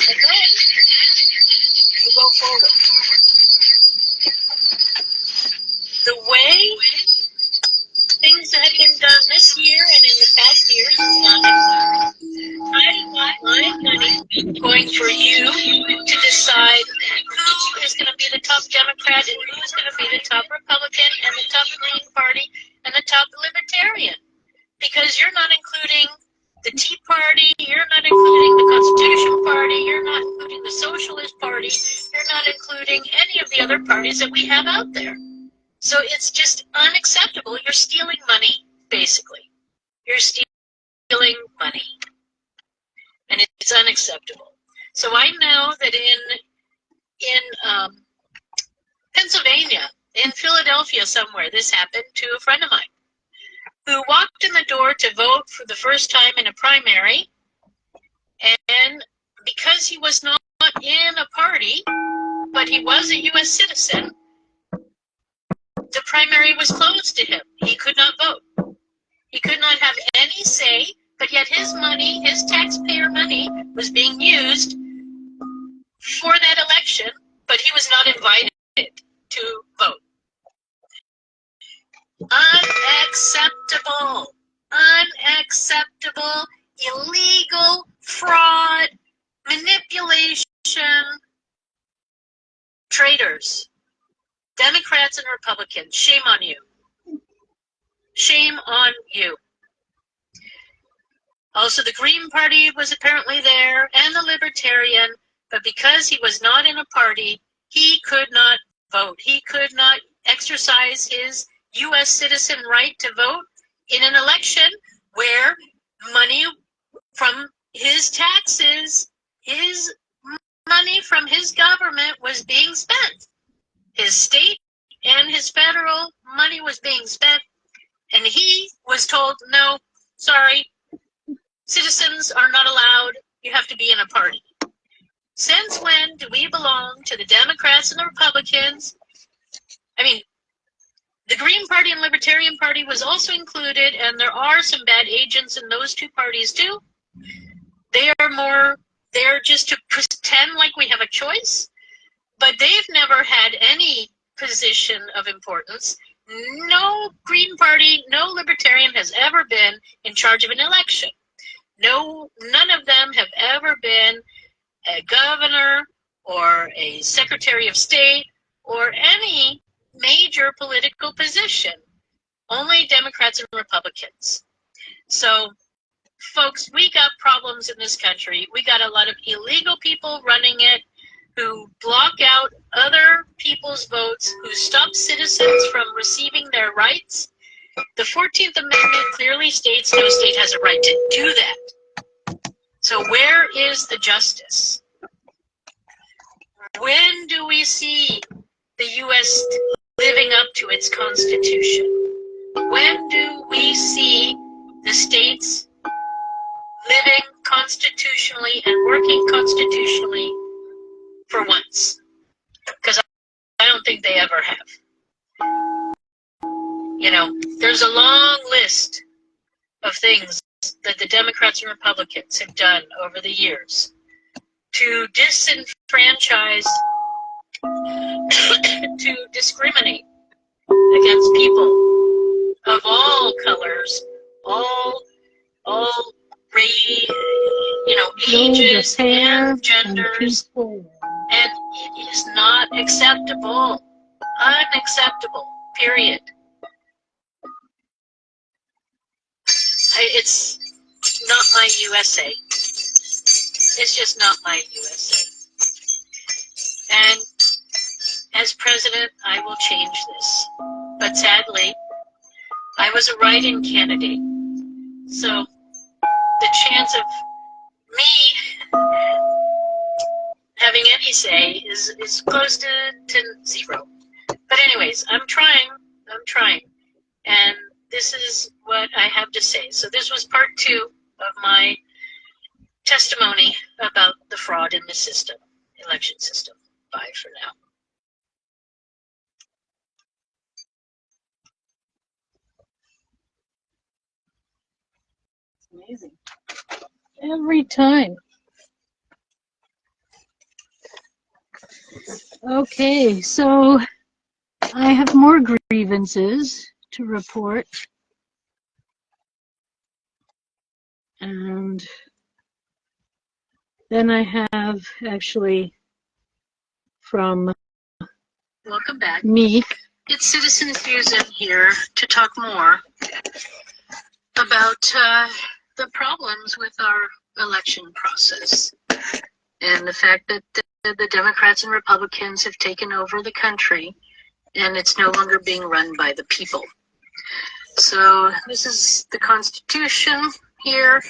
And then you go forward. The way things have been done this year and in the past years is not acceptable. I want my money going for you to decide who is going to be the top Democrat and who is going to be the top Republican and the top Green Party and the top Libertarian. Because you're not including the Tea Party, you're not including the Constitution Party, you're not including the Socialist Party, you're not including any of the other parties that we have out there. So it's just unacceptable. You're stealing money, basically. You're stealing money. And it's unacceptable. So I know that in Pennsylvania, in Philadelphia somewhere, this happened to a friend of mine who walked in the door to vote for the first time in a primary, and because he was not in a party, but he was a U.S. citizen, the primary was closed to him. He could not vote. He could not have any say, but yet his money, his taxpayer money, was being used for that election, but he was not invited to vote. Unacceptable. Unacceptable. Illegal Traitors, Democrats and Republicans, shame on you. Shame on you. Also, the Green Party was apparently there, and the Libertarian, but because he was not in a party, he could not vote. He could not exercise his U.S. citizen right to vote in an election where money from his taxes, his money from his government was being spent. His state and his federal money was being spent, and he was told, no, sorry, citizens are not allowed, you have to be in a party. Since when do we belong to the Democrats and the Republicans? I mean, the Green Party and Libertarian Party was also included, and there are some bad agents in those two parties too. They're just to pretend like we have a choice, but they've never had any position of importance. No Green Party, no Libertarian has ever been in charge of an election. No, none of them have ever been a governor or a secretary of state or any major political position. Only Democrats and Republicans. So, folks, we got problems in this country. We got a lot of illegal people running it who block out other people's votes, who stop citizens from receiving their rights. The 14th Amendment clearly states no state has a right to do that. So where is the justice? When do we see the U.S. living up to its Constitution? When do we see the states living constitutionally and working constitutionally for once? Because I don't think they ever have. You know, there's a long list of things that the Democrats and Republicans have done over the years to disenfranchise, to discriminate against people of all colors, all ages and genders, and it is not acceptable. Unacceptable. Period. It's not my USA. It's just not my USA. And as president, I will change this. But sadly, I was a write-in candidate. So the chance of me having any say is close to zero. But anyways, I'm trying. And this is what I have to say. So this was part 2 of my testimony about the fraud in the system, election system. Bye for now. Amazing. Every time. Okay, so I have more grievances to report. And then I have actually from Welcome back. me. It's Citizen Fusion here to talk more about the problems with our election process and the fact that the Democrats and Republicans have taken over the country and it's no longer being run by the people. So this is the Constitution here,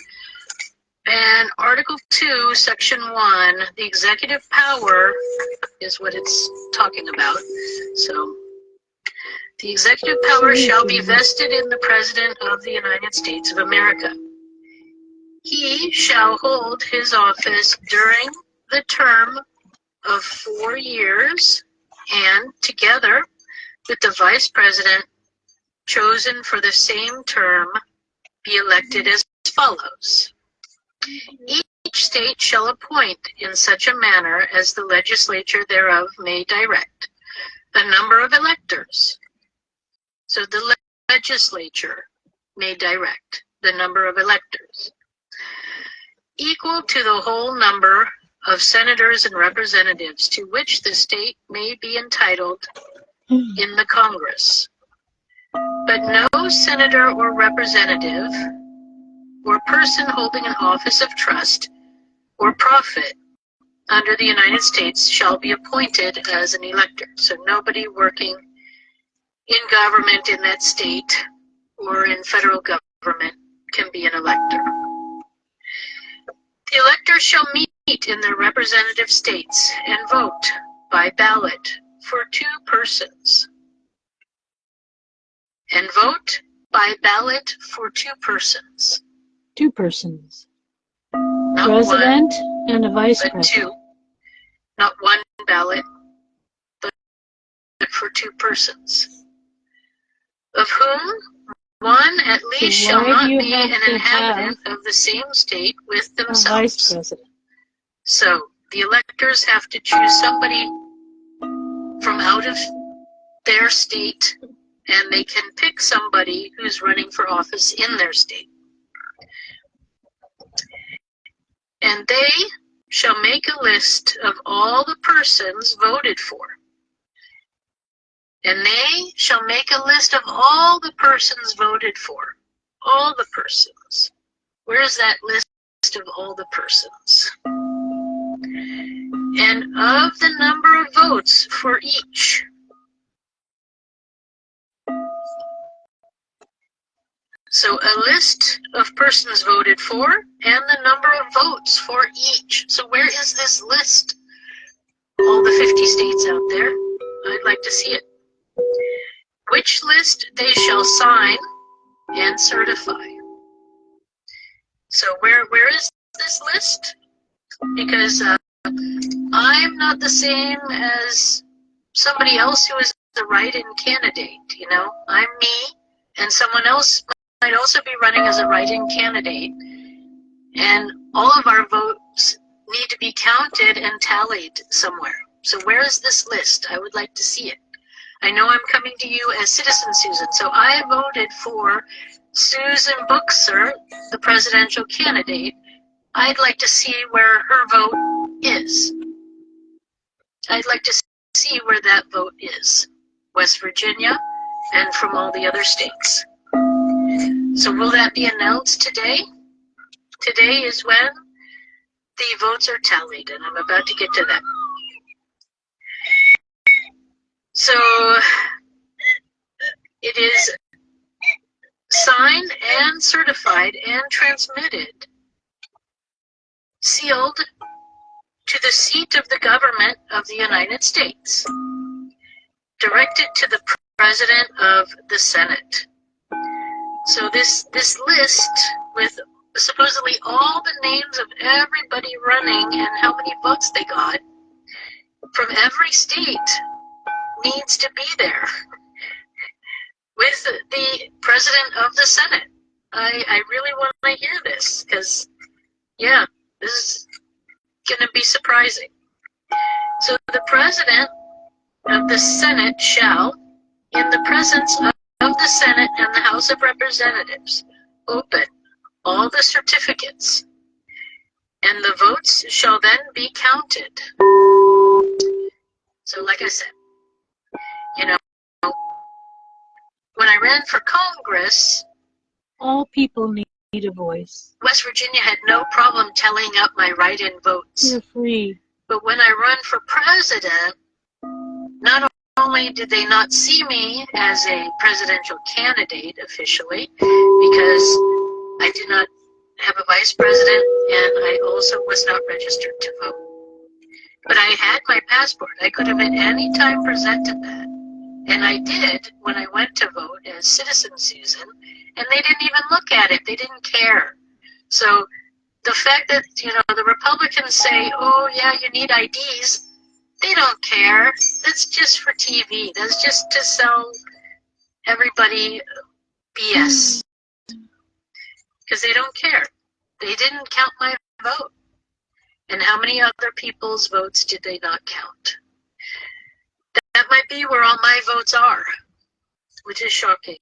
and Article 2, Section 1, the executive power is what it's talking about. So the executive power shall be vested in the President of the United States of America. He shall hold his office during the term of 4 years, and together with the Vice President chosen for the same term, be elected as follows. Each state shall appoint in such a manner as the legislature thereof may direct the number of electors. So the legislature may direct the number of electors equal to the whole number of senators and representatives to which the state may be entitled in the Congress. But no senator or representative or person holding an office of trust or profit under the United States shall be appointed as an elector. So nobody working in government in that state or in federal government can be an elector. The electors shall meet in their representative states and vote by ballot for 2 persons. And vote by ballot for 2 persons. 2 persons. Not President one, and a vice but president. 2. Not one ballot, but for 2 persons. Of whom one at least So shall why not do you be have an to inhabitant have of the same state with a vice themselves. president? So the electors have to choose somebody from out of their state, and they can pick somebody who's running for office in their state. And they shall make a list of all the persons voted for. And they shall make a list of all the persons voted for. All the persons. Where is that list of all the persons? And of the number of votes for each. So a list of persons voted for and the number of votes for each. So where is this list? All the 50 states out there. I'd like to see it. Which list they shall sign and certify. So where is this list? Because I'm not the same as somebody else who is the write-in candidate, you know? I'm me, and someone else might also be running as a write-in candidate, and all of our votes need to be counted and tallied somewhere. So where is this list? I would like to see it. I know I'm coming to you as Citizen Susan, so I voted for Susan Bookser, the presidential candidate. I'd like to see where her vote is. I'd like to see where that vote is. West Virginia and from all the other states. So will that be announced today? Today is when the votes are tallied, and I'm about to get to that. So it is signed and certified and transmitted, sealed to the seat of the government of the United States, directed to the President of the Senate. So this list with supposedly all the names of everybody running and how many votes they got from every state needs to be there with the President of the Senate. I really want to hear this because, yeah, this is going to be surprising. So the President of the Senate shall, in the presence of the Senate and the House of Representatives, open all the certificates, and the votes shall then be counted. So like I said, you know, when I ran for Congress, All people need a voice. West Virginia had no problem tallying up my write-in votes. You're free. But when I run for president, not only did they not see me as a presidential candidate officially, because I did not have a vice president and I also was not registered to vote. But I had my passport. I could have at any time presented that. And I did when I went to vote as Citizen Susan, and they didn't even look at it. They didn't care. So the fact that, you know, the Republicans say, oh, yeah, you need IDs, they don't care. That's just for TV. That's just to sell everybody BS. Because they don't care. They didn't count my vote. And how many other people's votes did they not count? That might be where all my votes are, which is shocking.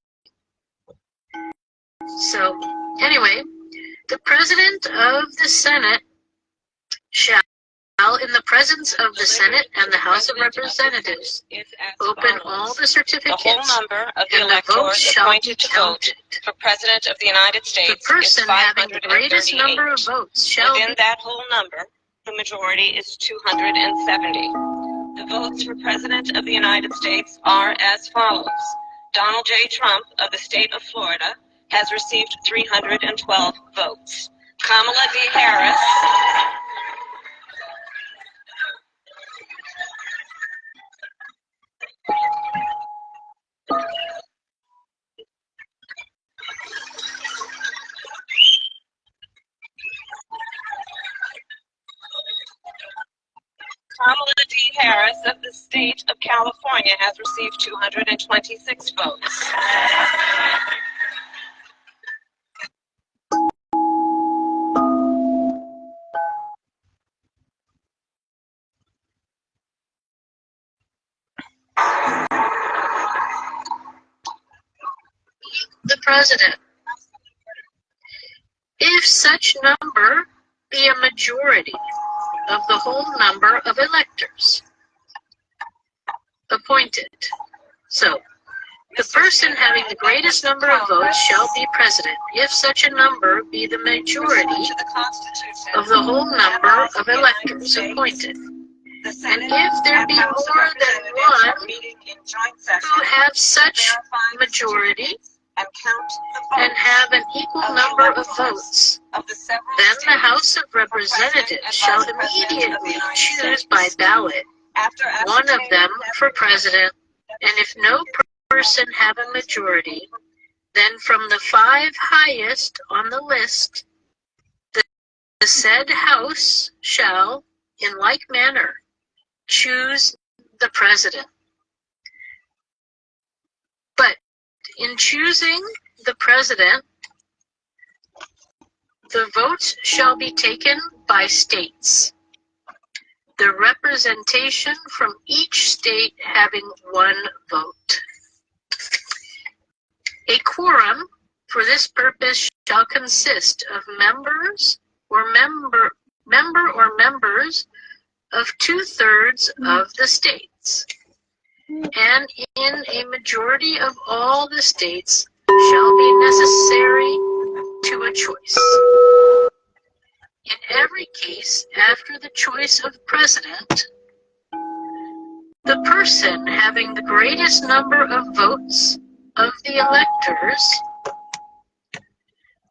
So, anyway, the President of the Senate shall, in the presence of the Senate and the House of Representatives, open all the certificates, the whole number of the and the votes electors shall be appointed to vote counted. for President of the United The States is person having the greatest 538. number of votes shall Within be that whole number, the majority is 270. The votes for President of the United States are as follows. Donald J. Trump of the state of Florida has received 312 votes. Kamala D. Harris Kamala D. Harris of the state of California has received 226 votes. the President. If such number be a majority of the whole number of electors appointed. So, the person having the greatest number of votes shall be president, if such a number be the majority of the whole number of electors appointed. And if there be more than one who have such majority and have an equal number of votes, then the House of Representatives shall immediately choose by ballot one of them for president, and if no person have a majority, then from the 5 highest on the list, the said House shall, in like manner, choose the president. But in choosing the president, the votes shall be taken by states, the representation from each state having 1 vote. A quorum for this purpose shall consist of members or members of 2/3 of the states, and in a majority of all the states shall be necessary to a choice. In every case, after the choice of president, the person having the greatest number of votes of the electors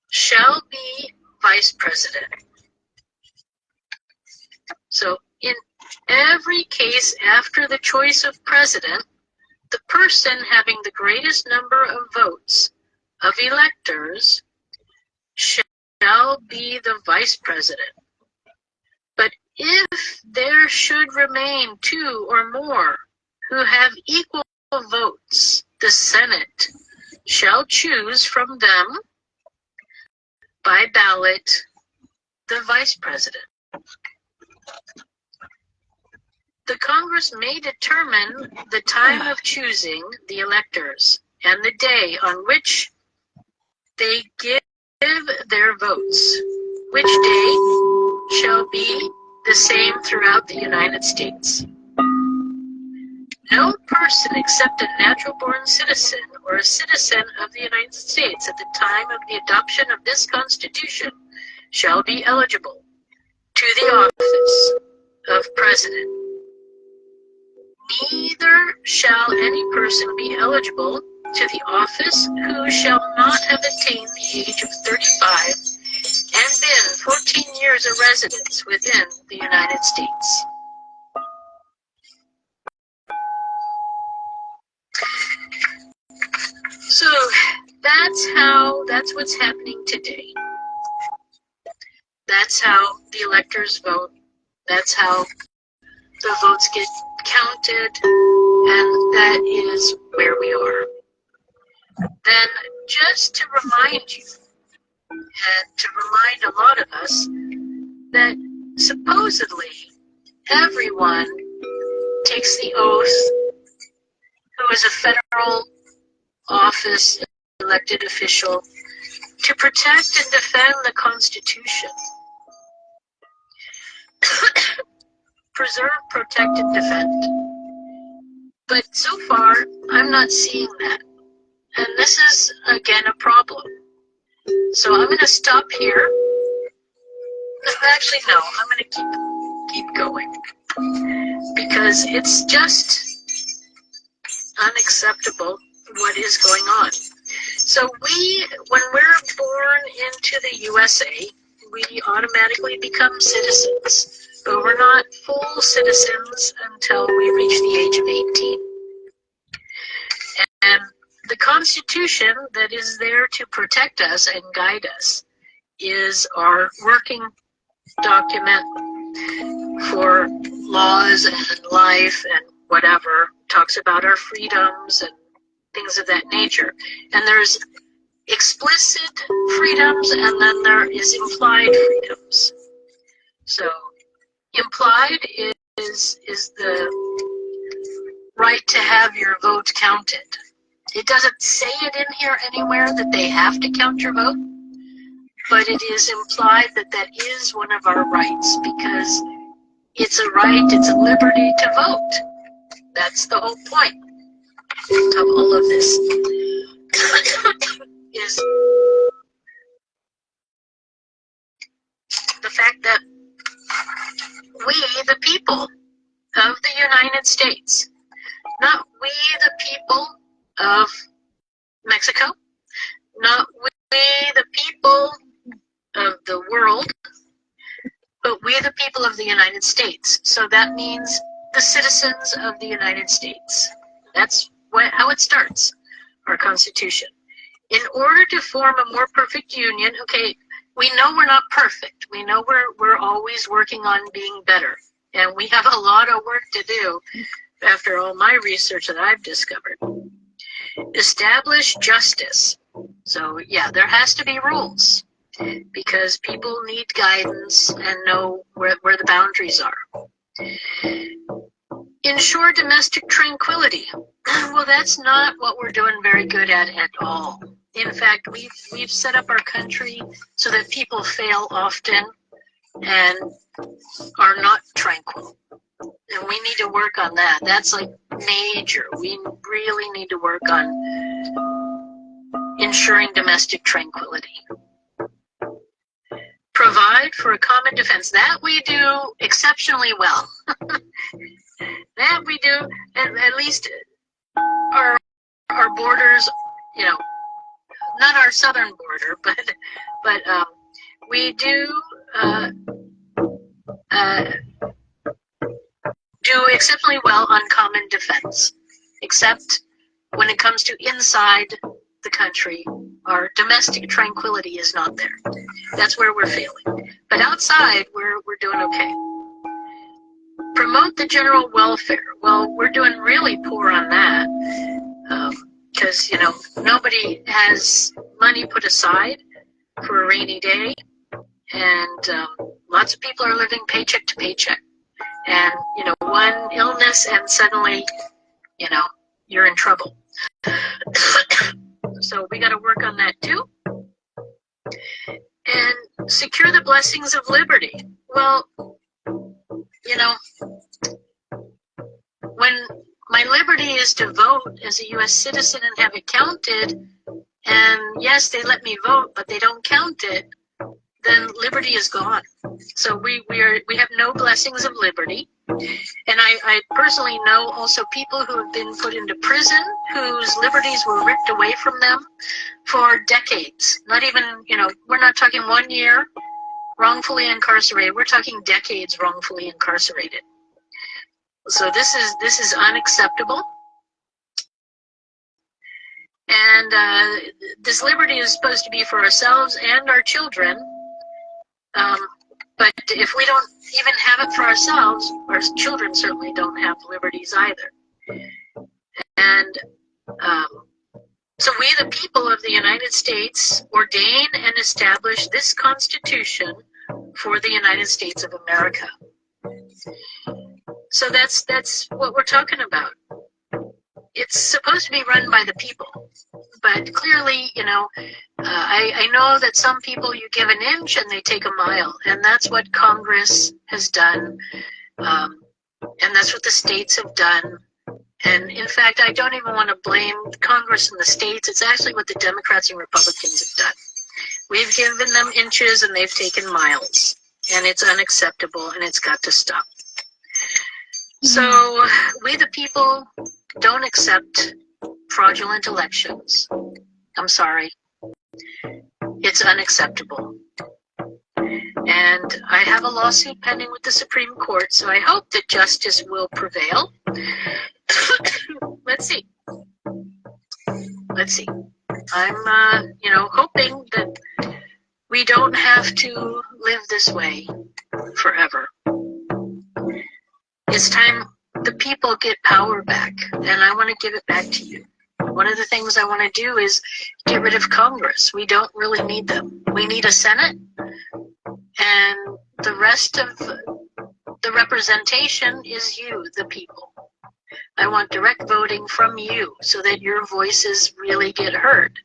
shall be vice president. So in every case after the choice of president, the person having the greatest number of votes of electors shall be the vice president. But if there should remain 2 or more who have equal votes, the Senate shall choose from them by ballot the vice president. The Congress may determine the time of choosing the electors and the day on which they give their votes, which day shall be the same throughout the United States. No person except a natural-born citizen or a citizen of the United States at the time of the adoption of this Constitution shall be eligible to the office of President. Neither shall any person be eligible to the office who shall not have attained the age of 35 and been 14 years a resident within the United States. So that's what's happening today. That's how the electors vote. That's how the votes get counted, and that is where we are. Then, just to remind you, and to remind a lot of us, that supposedly everyone takes the oath who is a federal office elected official to protect and defend the Constitution. preserve, protect, and defend. But so far, I'm not seeing that. And this is, again, a problem. So I'm going to stop here. Actually, no, I'm going to keep going. Because it's just unacceptable what is going on. So when we're born into the USA, we automatically become citizens. But we're not full citizens until we reach the age of 18. And the Constitution that is there to protect us and guide us is our working document for laws and life and whatever. Talks about our freedoms and things of that nature. And there's explicit freedoms and then there is implied freedoms. So implied is the right to have your vote counted. It doesn't say it in here anywhere that they have to count your vote, but it is implied that that is one of our rights because it's a right, it's a liberty to vote. That's the whole point of all of this. Is the fact that we, the people of the United States, not we, the people of Mexico, not we, the people of the world, but we, the people of the United States. So that means the citizens of the United States. That's how it starts, our Constitution. In order to form a more perfect union, okay, we know we're not perfect. We know we're always working on being better. And we have a lot of work to do after all my research that I've discovered. Establish justice. So yeah, there has to be rules because people need guidance and know where the boundaries are. Ensure domestic tranquility. Well, that's not what we're doing very good at all. In fact, we've set up our country so that people fail often and are not tranquil. And we need to work on that. That's like major. We really need to work on ensuring domestic tranquility. Provide for a common defense. That we do exceptionally well. That we do, at least our borders, you know, not our southern border, but we do do exceptionally well on common defense, except when it comes to inside the country, our domestic tranquility is not there. That's where we're failing. But outside, we're doing okay. Promote the general welfare. Well, we're doing really poor on that because, you know, nobody has money put aside for a rainy day, and lots of people are living paycheck to paycheck. And, you know, one illness and suddenly, you know, you're in trouble. So we got to work on that too. And secure the blessings of liberty. Well, you know, when my liberty is to vote as a U.S. citizen and have it counted, and yes, they let me vote, but they don't count it, then liberty is gone. So we have no blessings of liberty. And I personally know also people who have been put into prison whose liberties were ripped away from them for decades. Not even, you know, we're not talking 1 year wrongfully incarcerated. We're talking decades wrongfully incarcerated. So this is unacceptable. And this liberty is supposed to be for ourselves and our children. But if we don't even have it for ourselves, our children certainly don't have liberties either. And so we, the people of the United States, ordain and establish this Constitution for the United States of America. So that's what we're talking about. It's supposed to be run by the people. But clearly, you know, I know that some people, you give an inch and they take a mile. And that's what Congress has done And that's what the states have done. And in fact, I don't even want to blame Congress and the states. It's actually what the Democrats and Republicans have done. We've given them inches and they've taken miles. And it's unacceptable and it's got to stop. So we the people don't accept fraudulent elections. I'm sorry. It's unacceptable. And I have a lawsuit pending with the Supreme Court, so I hope that justice will prevail. Let's see. I'm, hoping that we don't have to live this way forever. It's time the people get power back, and I want to give it back to you. One of the things I want to do is get rid of Congress. We don't really need them. We need a Senate, and the rest of the representation is you, the people. I want direct voting from you so that your voices really get heard.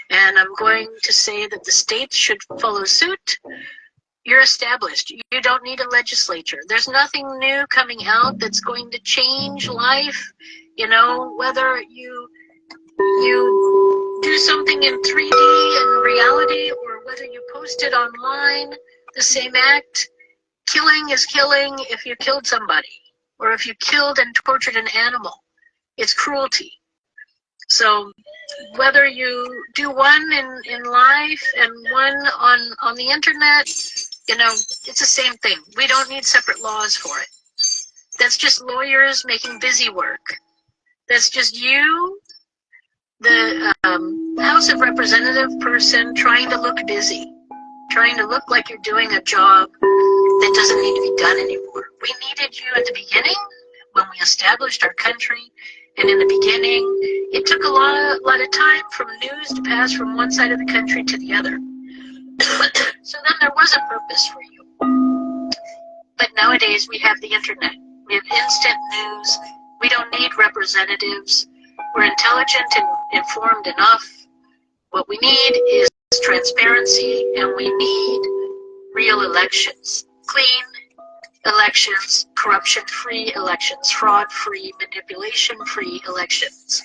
And I'm going to say that the states should follow suit. You're established. You don't need a legislature. There's nothing new coming out that's going to change life. Whether you do something in 3D and reality or whether you post it online, the same act. Killing is killing if you killed somebody or if you killed and tortured an animal. It's cruelty. So whether you do one in life and one on the internet, it's the same thing. We don't need separate laws for it. That's just lawyers making busy work. That's just you, the House of Representative person, trying to look busy, trying to look like you're doing a job that doesn't need to be done anymore. We needed you at the beginning when we established our country, and in the beginning, it took a lot of time from news to pass from one side of the country to the other. So then there was a purpose for you. But nowadays we have the internet. We have instant news. We don't need representatives. We're intelligent and informed enough. What we need is transparency, and we need real elections. Clean elections, corruption-free elections, fraud-free, manipulation-free elections.